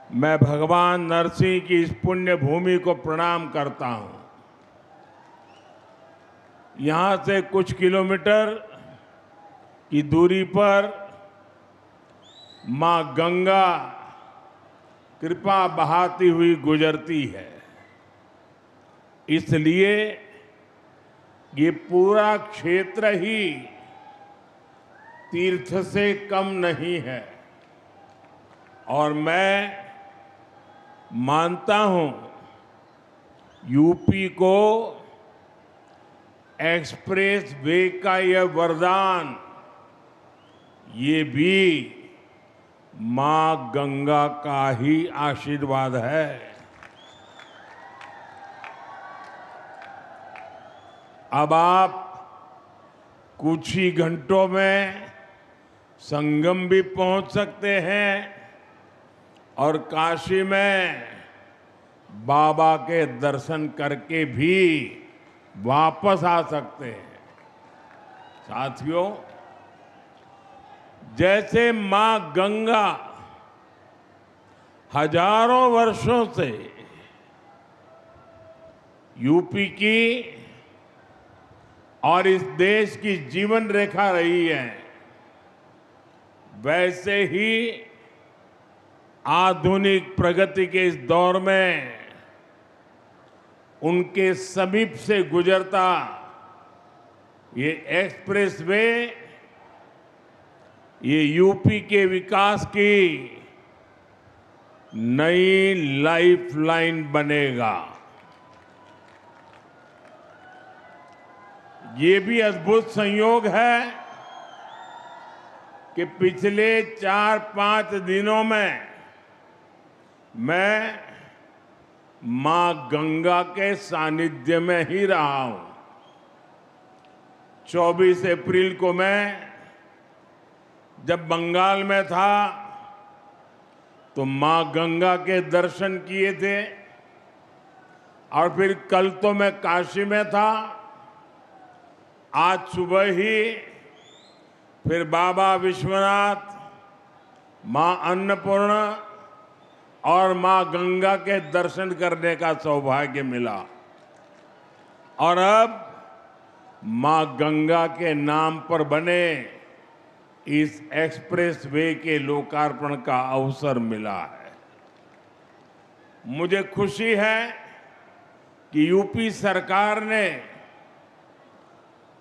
मैं भगवान नरसिंह की इस पुण्य भूमि को प्रणाम करता हूं। यहां से कुछ किलोमीटर की दूरी पर मां गंगा कृपा बहाती हुई गुजरती है। इसलिए ये पूरा क्षेत्र ही तीर्थ से कम नहीं है और मैं मानता हूं यूपी को एक्सप्रेस वे का यह वरदान ये भी मां गंगा का ही आशीर्वाद है। अब आप कुछ ही घंटों में संगम भी पहुंच सकते हैं और काशी में बाबा के दर्शन करके भी वापस आ सकते हैं। साथियों, जैसे मां गंगा हजारों वर्षों से यूपी की और इस देश की जीवन रेखा रही है, वैसे ही आधुनिक प्रगति के इस दौर में उनके समीप से गुजरता ये एक्सप्रेस वे ये यूपी के विकास की नई लाइफलाइन बनेगा। ये भी अद्भुत संयोग है कि पिछले 4-5 दिनों में मैं मां गंगा के सानिध्य में ही रहा हूं। 24 अप्रैल को मैं जब बंगाल में था तो मां गंगा के दर्शन किए थे और फिर कल तो मैं काशी में था। आज सुबह ही फिर बाबा विश्वनाथ, मां अन्नपूर्णा और मां गंगा के दर्शन करने का सौभाग्य मिला और अब मां गंगा के नाम पर बने इस एक्सप्रेस वे के लोकार्पण का अवसर मिला है। मुझे खुशी है कि यूपी सरकार ने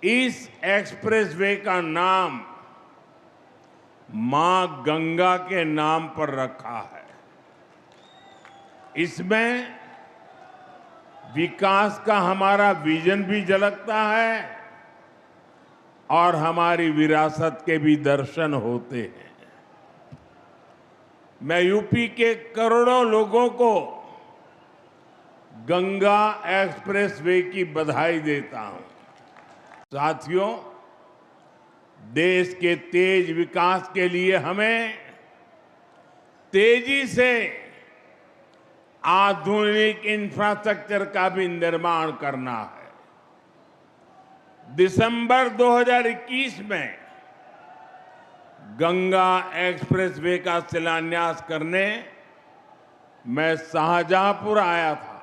इस एक्सप्रेस वे का नाम मां गंगा के नाम पर रखा है। इसमें विकास का हमारा विजन भी झलकता है और हमारी विरासत के भी दर्शन होते हैं। मैं यूपी के करोड़ों लोगों को गंगा एक्सप्रेस वे की बधाई देता हूं। साथियों, देश के तेज विकास के लिए हमें तेजी से आधुनिक इंफ्रास्ट्रक्चर का भी निर्माण करना है। दिसंबर 2021 में गंगा एक्सप्रेस वे का शिलान्यास करने मैं शाहजहांपुर आया था।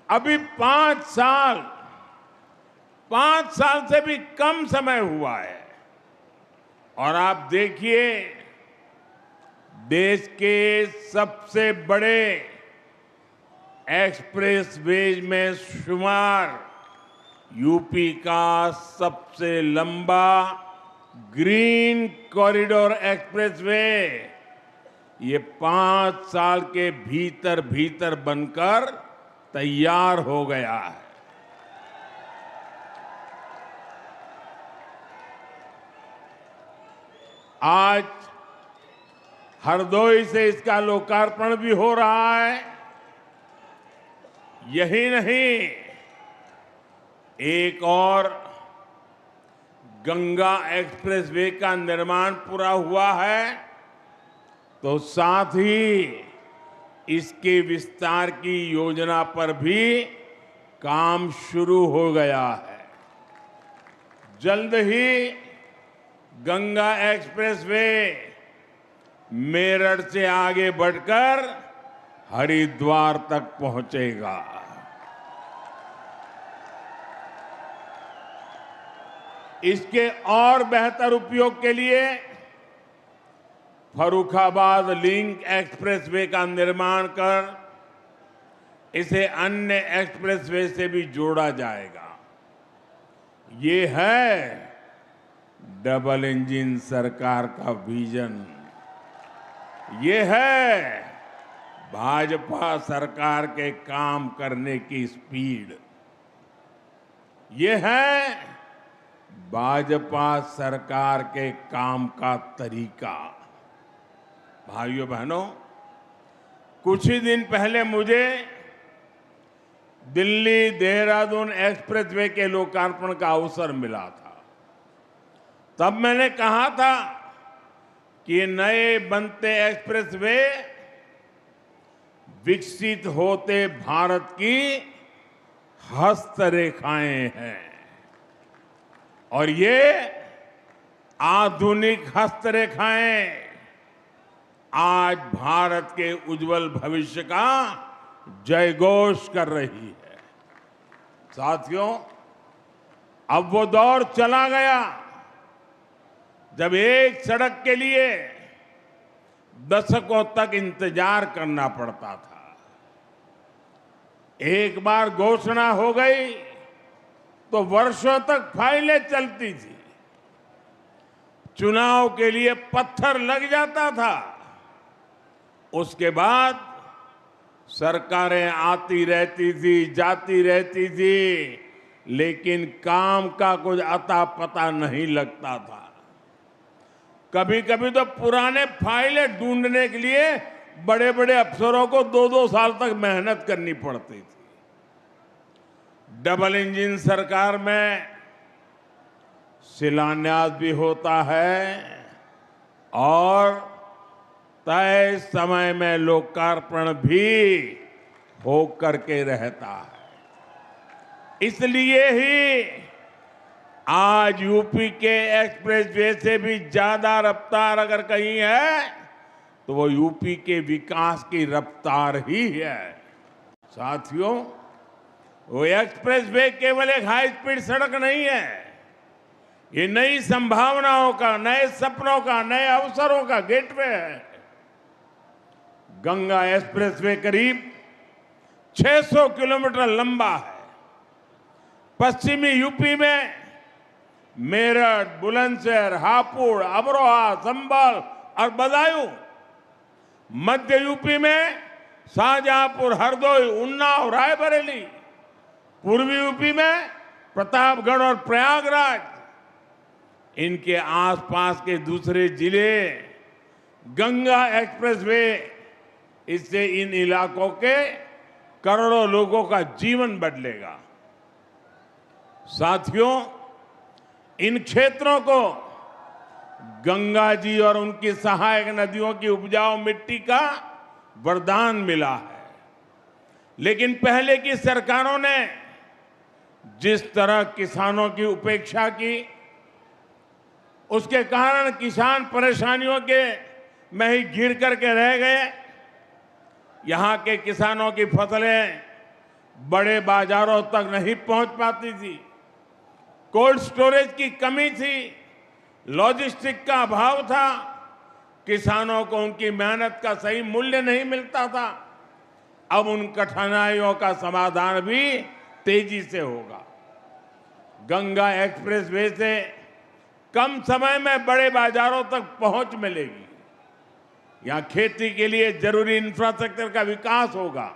अभी 5 साल से भी कम समय हुआ है और आप देखिए देश के सबसे बड़े एक्सप्रेस वे में शुमार यूपी का सबसे लंबा ग्रीन कॉरिडोर एक्सप्रेस वे ये 5 साल के भीतर भीतर बनकर तैयार हो गया है। आज हरदोई से इसका लोकार्पण भी हो रहा है। यही नहीं, एक और गंगा एक्सप्रेस वे का निर्माण पूरा हुआ है तो साथ ही इसके विस्तार की योजना पर भी काम शुरू हो गया है। जल्द ही गंगा एक्सप्रेस वे मेरठ से आगे बढ़कर हरिद्वार तक पहुंचेगा। इसके और बेहतर उपयोग के लिए फर्रुखाबाद लिंक एक्सप्रेसवे का निर्माण कर इसे अन्य एक्सप्रेसवे से भी जोड़ा जाएगा। ये है डबल इंजन सरकार का विजन। ये है भाजपा सरकार के काम करने की स्पीड। ये है भाजपा सरकार के काम का तरीका। भाइयों बहनों, कुछ ही दिन पहले मुझे दिल्ली देहरादून एक्सप्रेसवे के लोकार्पण का अवसर मिला था। तब मैंने कहा था कि नए बनते एक्सप्रेसवे विकसित होते भारत की हस्तरेखाएं हैं और ये आधुनिक हस्तरेखाएं आज भारत के उज्जवल भविष्य का जयघोष कर रही है। साथियों, अब वो दौर चला गया जब एक सड़क के लिए दशकों तक इंतजार करना पड़ता था। एक बार घोषणा हो गई तो वर्षों तक फाइलें चलती थी। चुनाव के लिए पत्थर लग जाता था। उसके बाद सरकारें आती रहती थी, जाती रहती थी, लेकिन काम का कुछ अता पता नहीं लगता था। कभी कभी तो पुराने फाइलें ढूंढने के लिए बड़े बड़े अफसरों को 2-2 साल तक मेहनत करनी पड़ती थी। डबल इंजन सरकार में शिलान्यास भी होता है और तय समय में लोकार्पण भी हो करके रहता है। इसलिए ही आज यूपी के एक्सप्रेसवे से भी ज्यादा रफ्तार अगर कहीं है तो वो यूपी के विकास की रफ्तार ही है। साथियों, वो एक्सप्रेसवे केवल एक हाई स्पीड सड़क नहीं है। ये नई संभावनाओं का, नए सपनों का, नए अवसरों का गेटवे है। गंगा एक्सप्रेसवे करीब 600 किलोमीटर लंबा है। पश्चिमी यूपी में मेरठ, बुलंदशहर, हापुड़, अमरोहा, संभल और बदायूं, मध्य यूपी में शाहजहांपुर, हरदोई, उन्नाव, रायबरेली, पूर्वी यूपी में प्रतापगढ़ और प्रयागराज, इनके आसपास के दूसरे जिले गंगा एक्सप्रेसवे, इससे इन इलाकों के करोड़ों लोगों का जीवन बदलेगा। साथियों, इन क्षेत्रों को गंगा जी और उनकी सहायक नदियों की उपजाऊ मिट्टी का वरदान मिला है। लेकिन पहले की सरकारों ने जिस तरह किसानों की उपेक्षा की, उसके कारण किसान परेशानियों के में ही घिर करके रह गए। यहां के किसानों की फसलें बड़े बाजारों तक नहीं पहुंच पाती थी। कोल्ड स्टोरेज की कमी थी, लॉजिस्टिक का अभाव था, किसानों को उनकी मेहनत का सही मूल्य नहीं मिलता था। अब उन कठिनाइयों का समाधान भी तेजी से होगा। गंगा एक्सप्रेसवे से कम समय में बड़े बाजारों तक पहुंच मिलेगी। यहां खेती के लिए जरूरी इंफ्रास्ट्रक्चर का विकास होगा।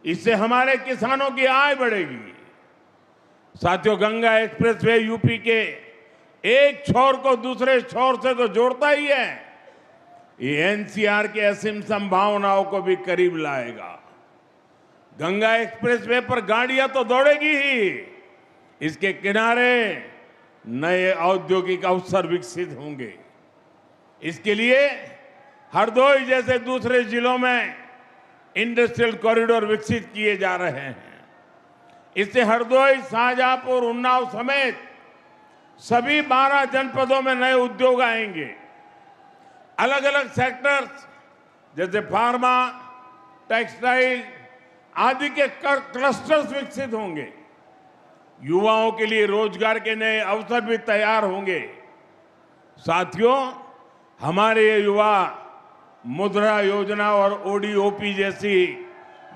इससे हमारे किसानों की आय बढ़ेगी। साथियों, गंगा एक्सप्रेसवे यूपी के एक छोर को दूसरे छोर से तो जोड़ता ही है, ये एनसीआर की असीम संभावनाओं को भी करीब लाएगा। गंगा एक्सप्रेसवे पर गाड़ियां तो दौड़ेगी ही, इसके किनारे नए औद्योगिक अवसर विकसित होंगे। इसके लिए हरदोई जैसे दूसरे जिलों में इंडस्ट्रियल कॉरिडोर विकसित किए जा रहे हैं। इससे हरदोई, शाहजहांपुर, उन्नाव समेत सभी 12 जनपदों में नए उद्योग आएंगे। अलग अलग सेक्टर्स जैसे फार्मा, टेक्सटाइल आदि के क्लस्टर्स विकसित होंगे। युवाओं के लिए रोजगार के नए अवसर भी तैयार होंगे। साथियों, हमारे ये युवा मुद्रा योजना और ओडीओपी जैसी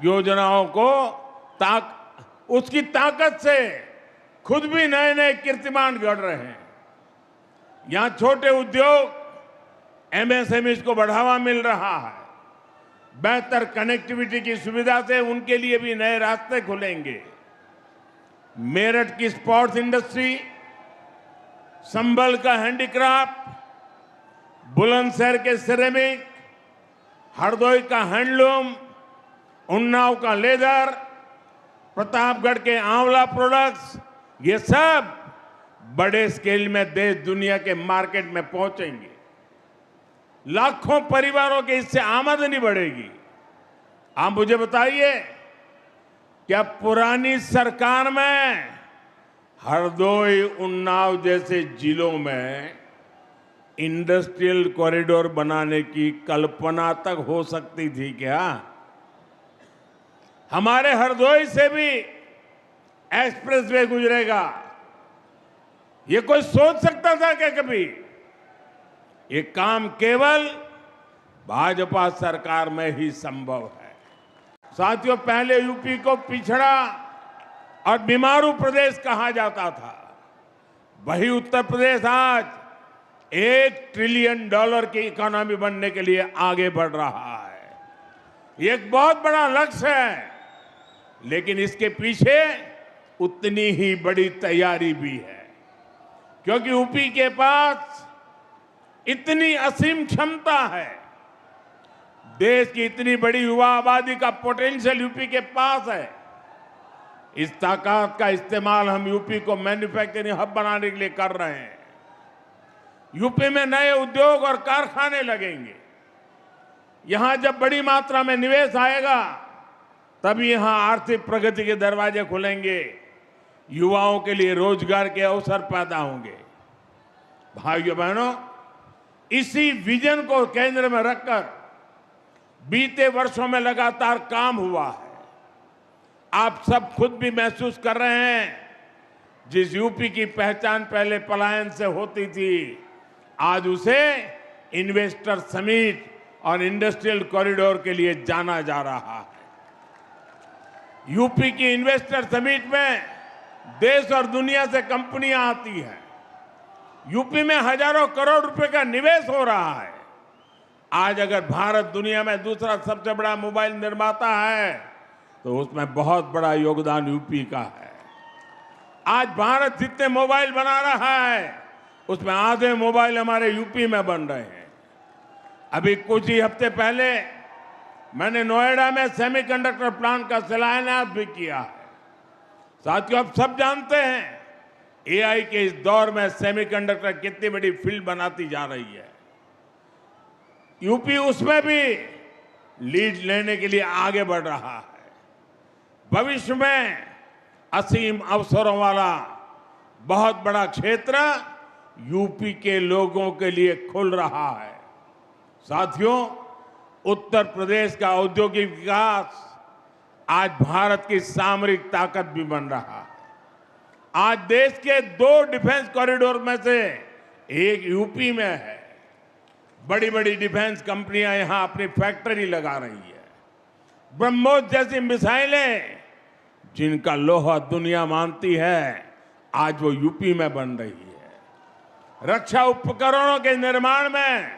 योजनाओं को उसकी ताकत से खुद भी नए नए कीर्तिमान गढ़ रहे हैं। यहां छोटे उद्योग, एमएसएमईज को बढ़ावा मिल रहा है। बेहतर कनेक्टिविटी की सुविधा से उनके लिए भी नए रास्ते खुलेंगे। मेरठ की स्पोर्ट्स इंडस्ट्री, संभल का हैंडीक्राफ्ट, बुलंदशहर के सिरेमिक, हरदोई का हैंडलूम, उन्नाव का लेदर, प्रतापगढ़ के आंवला प्रोडक्ट्स, ये सब बड़े स्केल में देश दुनिया के मार्केट में पहुंचेंगे। लाखों परिवारों के इससे आमदनी बढ़ेगी। आप मुझे बताइए, क्या पुरानी सरकार में हरदोई, उन्नाव जैसे जिलों में इंडस्ट्रियल कॉरिडोर बनाने की कल्पना तक हो सकती थी क्या? हमारे हरदोई से भी एक्सप्रेसवे गुजरेगा, ये कोई सोच सकता था क्या कभी? ये काम केवल भाजपा सरकार में ही संभव है। साथियों, पहले यूपी को पिछड़ा और बीमारू प्रदेश कहा जाता था। वही उत्तर प्रदेश आज $1 ट्रिलियन की इकोनॉमी बनने के लिए आगे बढ़ रहा है। ये एक बहुत बड़ा लक्ष्य है, लेकिन इसके पीछे उतनी ही बड़ी तैयारी भी है, क्योंकि यूपी के पास इतनी असीम क्षमता है। देश की इतनी बड़ी युवा आबादी का पोटेंशियल यूपी के पास है। इस ताकत का इस्तेमाल हम यूपी को मैन्युफैक्चरिंग हब बनाने के लिए कर रहे हैं। यूपी में नए उद्योग और कारखाने लगेंगे। यहां जब बड़ी मात्रा में निवेश आएगा, तभी यहां आर्थिक प्रगति के दरवाजे खुलेंगे, युवाओं के लिए रोजगार के अवसर पैदा होंगे। भाइयों बहनों, इसी विजन को केंद्र में रखकर बीते वर्षों में लगातार काम हुआ है। आप सब खुद भी महसूस कर रहे हैं, जिस यूपी की पहचान पहले पलायन से होती थी, आज उसे इन्वेस्टर समिट और इंडस्ट्रियल कॉरिडोर के लिए जाना जा रहा है। यूपी की इन्वेस्टर समिट में देश और दुनिया से कंपनियां आती हैं। यूपी में हजारों करोड़ रुपए का निवेश हो रहा है। आज अगर भारत दुनिया में दूसरा सबसे बड़ा मोबाइल निर्माता है, तो उसमें बहुत बड़ा योगदान यूपी का है। आज भारत जितने मोबाइल बना रहा है, उसमें आधे मोबाइल हमारे यूपी में बन रहे हैं। अभी कुछ ही हफ्ते पहले मैंने नोएडा में सेमीकंडक्टर प्लांट का शिलान्यास भी किया है। साथियों, आप सब जानते हैं एआई के इस दौर में सेमीकंडक्टर कितनी बड़ी फील्ड बनाती जा रही है। यूपी उसमें भी लीड लेने के लिए आगे बढ़ रहा है। भविष्य में असीम अवसरों वाला बहुत बड़ा क्षेत्र यूपी के लोगों के लिए खुल रहा है। साथियों, उत्तर प्रदेश का औद्योगिक विकास आज भारत की सामरिक ताकत भी बन रहा है। आज देश के 2 डिफेंस कॉरिडोर में से एक यूपी में है। बड़ी बड़ी डिफेंस कंपनियां यहां अपनी फैक्ट्री लगा रही है। ब्रह्मोस जैसी मिसाइलें, जिनका लोहा दुनिया मानती है, आज वो यूपी में बन रही है। रक्षा उपकरणों के निर्माण में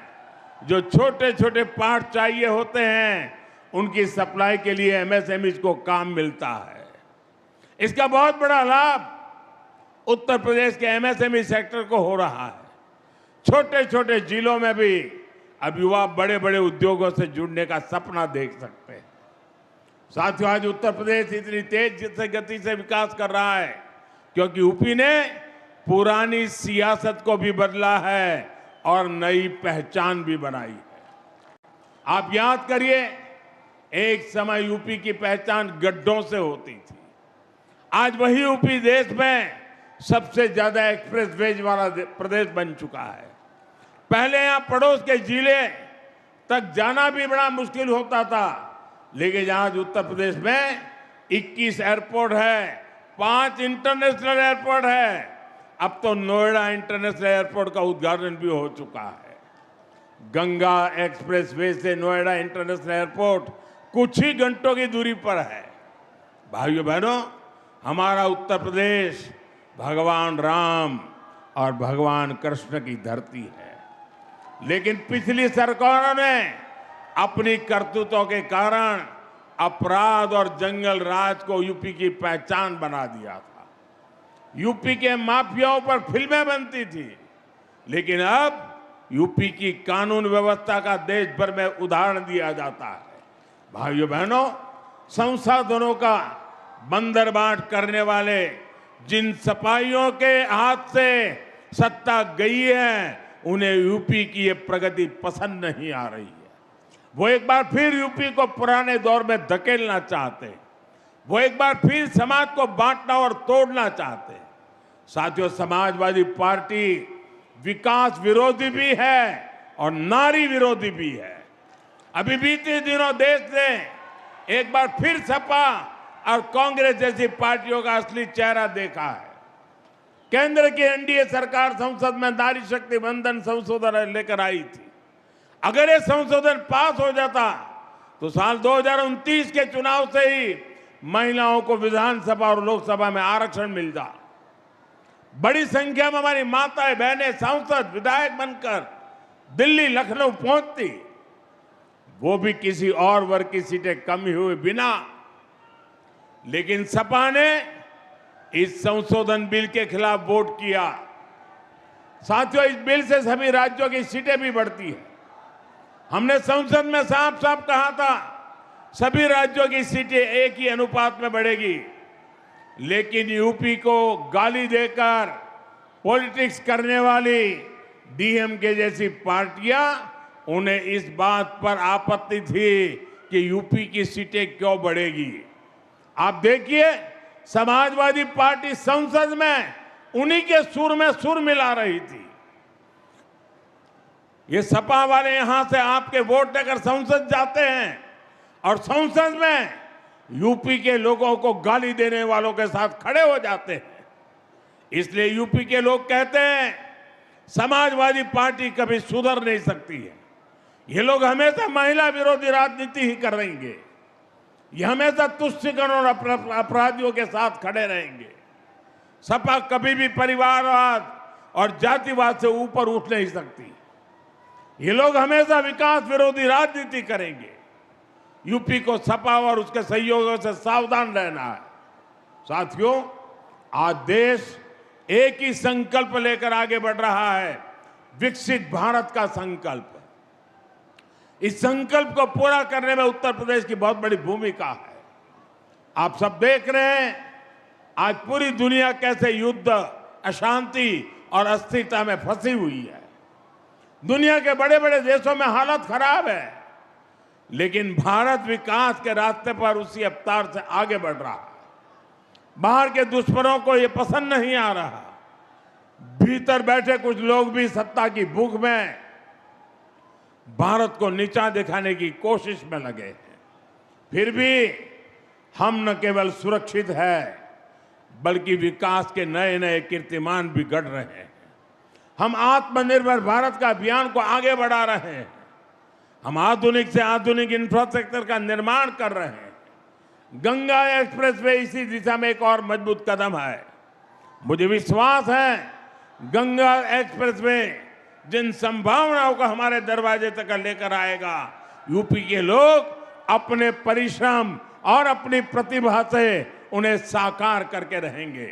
जो छोटे छोटे पार्ट चाहिए होते हैं, उनकी सप्लाई के लिए एमएसएमईज को काम मिलता है। इसका बहुत बड़ा लाभ उत्तर प्रदेश के एमएसएमई सेक्टर को हो रहा है। छोटे छोटे जिलों में भी अब युवा बड़े बड़े उद्योगों से जुड़ने का सपना देख सकते हैं। साथियों, आज उत्तर प्रदेश इतनी तेज गति से विकास कर रहा है क्योंकि यूपी ने पुरानी सियासत को भी बदला है और नई पहचान भी बनाई है। आप याद करिए, एक समय यूपी की पहचान गड्ढों से होती थी। आज वही यूपी देश में सबसे ज्यादा एक्सप्रेस वेज वाला प्रदेश बन चुका है। पहले यहां पड़ोस के जिले तक जाना भी बड़ा मुश्किल होता था, लेकिन आज उत्तर प्रदेश में 21 एयरपोर्ट है, 5 इंटरनेशनल एयरपोर्ट है। अब तो नोएडा इंटरनेशनल एयरपोर्ट का उद्घाटन भी हो चुका है। गंगा एक्सप्रेसवे से नोएडा इंटरनेशनल एयरपोर्ट कुछ ही घंटों की दूरी पर है। भाइयों बहनों, हमारा उत्तर प्रदेश भगवान राम और भगवान कृष्ण की धरती है, लेकिन पिछली सरकारों ने अपनी करतूतों के कारण अपराध और जंगल राज को यूपी की पहचान बना दिया था। यूपी के माफियाओं पर फिल्में बनती थी, लेकिन अब यूपी की कानून व्यवस्था का देश भर में उदाहरण दिया जाता है। भाइयों बहनों, संसाधनों का बंदरबाट करने वाले जिन सिपाहियों के हाथ से सत्ता गई है, उन्हें यूपी की ये प्रगति पसंद नहीं आ रही है। वो एक बार फिर यूपी को पुराने दौर में धकेलना चाहते हैं। वो एक बार फिर समाज को बांटना और तोड़ना चाहते हैं। साथियों, समाजवादी पार्टी विकास विरोधी भी है और नारी विरोधी भी है। अभी बीते दिनों देश ने एक बार फिर सपा और कांग्रेस जैसी पार्टियों का असली चेहरा देखा है। केंद्र की एनडीए सरकार संसद में नारी शक्ति वंदन संशोधन लेकर आई थी। अगर ये संशोधन पास हो जाता तो साल 2029 के चुनाव से ही महिलाओं को विधानसभा और लोकसभा में आरक्षण मिल जाता। बड़ी संख्या में हमारी माताएं बहनें सांसद विधायक बनकर दिल्ली लखनऊ पहुंचती, वो भी किसी और वर्ग की सीटें कम हुए बिना। लेकिन सपा ने इस संशोधन बिल के खिलाफ वोट किया। साथियों, इस बिल से सभी राज्यों की सीटें भी बढ़ती है। हमने संसद में साफ साफ कहा था सभी राज्यों की सीटें एक ही अनुपात में बढ़ेगी, लेकिन यूपी को गाली देकर पॉलिटिक्स करने वाली डीएमके जैसी पार्टियां, उन्हें इस बात पर आपत्ति थी कि यूपी की सीटें क्यों बढ़ेगी। आप देखिए, समाजवादी पार्टी संसद में उन्हीं के सुर में सुर मिला रही थी। ये सपा वाले यहां से आपके वोट लेकर संसद जाते हैं और संसद में यूपी के लोगों को गाली देने वालों के साथ खड़े हो जाते हैं। इसलिए यूपी के लोग कहते हैं समाजवादी पार्टी कभी सुधर नहीं सकती है। ये लोग हमेशा महिला विरोधी राजनीति ही करेंगे। ये हमेशा तुष्टिकरण और अपराधियों के साथ खड़े रहेंगे। सपा कभी भी परिवारवाद और जातिवाद से ऊपर उठ नहीं सकती। ये लोग हमेशा विकास विरोधी राजनीति करेंगे। यूपी को सपा और उसके सहयोगियों से सावधान रहना है। साथियों, आज देश एक ही संकल्प लेकर आगे बढ़ रहा है, विकसित भारत का संकल्प। इस संकल्प को पूरा करने में उत्तर प्रदेश की बहुत बड़ी भूमिका है। आप सब देख रहे हैं आज पूरी दुनिया कैसे युद्ध, अशांति और अस्थिरता में फंसी हुई है। दुनिया के बड़े बड़े देशों में हालत खराब है, लेकिन भारत विकास के रास्ते पर उसी रफ्तार से आगे बढ़ रहा है। बाहर के दुश्मनों को ये पसंद नहीं आ रहा। भीतर बैठे कुछ लोग भी सत्ता की भूख में भारत को नीचा दिखाने की कोशिश में लगे हैं। फिर भी हम न केवल सुरक्षित है, बल्कि विकास के नए नए कीर्तिमान भी गढ़ रहे हैं। हम आत्मनिर्भर भारत का अभियान को आगे बढ़ा रहे हैं। हम आधुनिक से आधुनिक इंफ्रास्ट्रक्चर का निर्माण कर रहे हैं। गंगा एक्सप्रेसवे इसी दिशा में एक और मजबूत कदम है। मुझे विश्वास है गंगा एक्सप्रेसवे जिन संभावनाओं को हमारे दरवाजे तक लेकर आएगा, यूपी के लोग अपने परिश्रम और अपनी प्रतिभा से उन्हें साकार करके रहेंगे।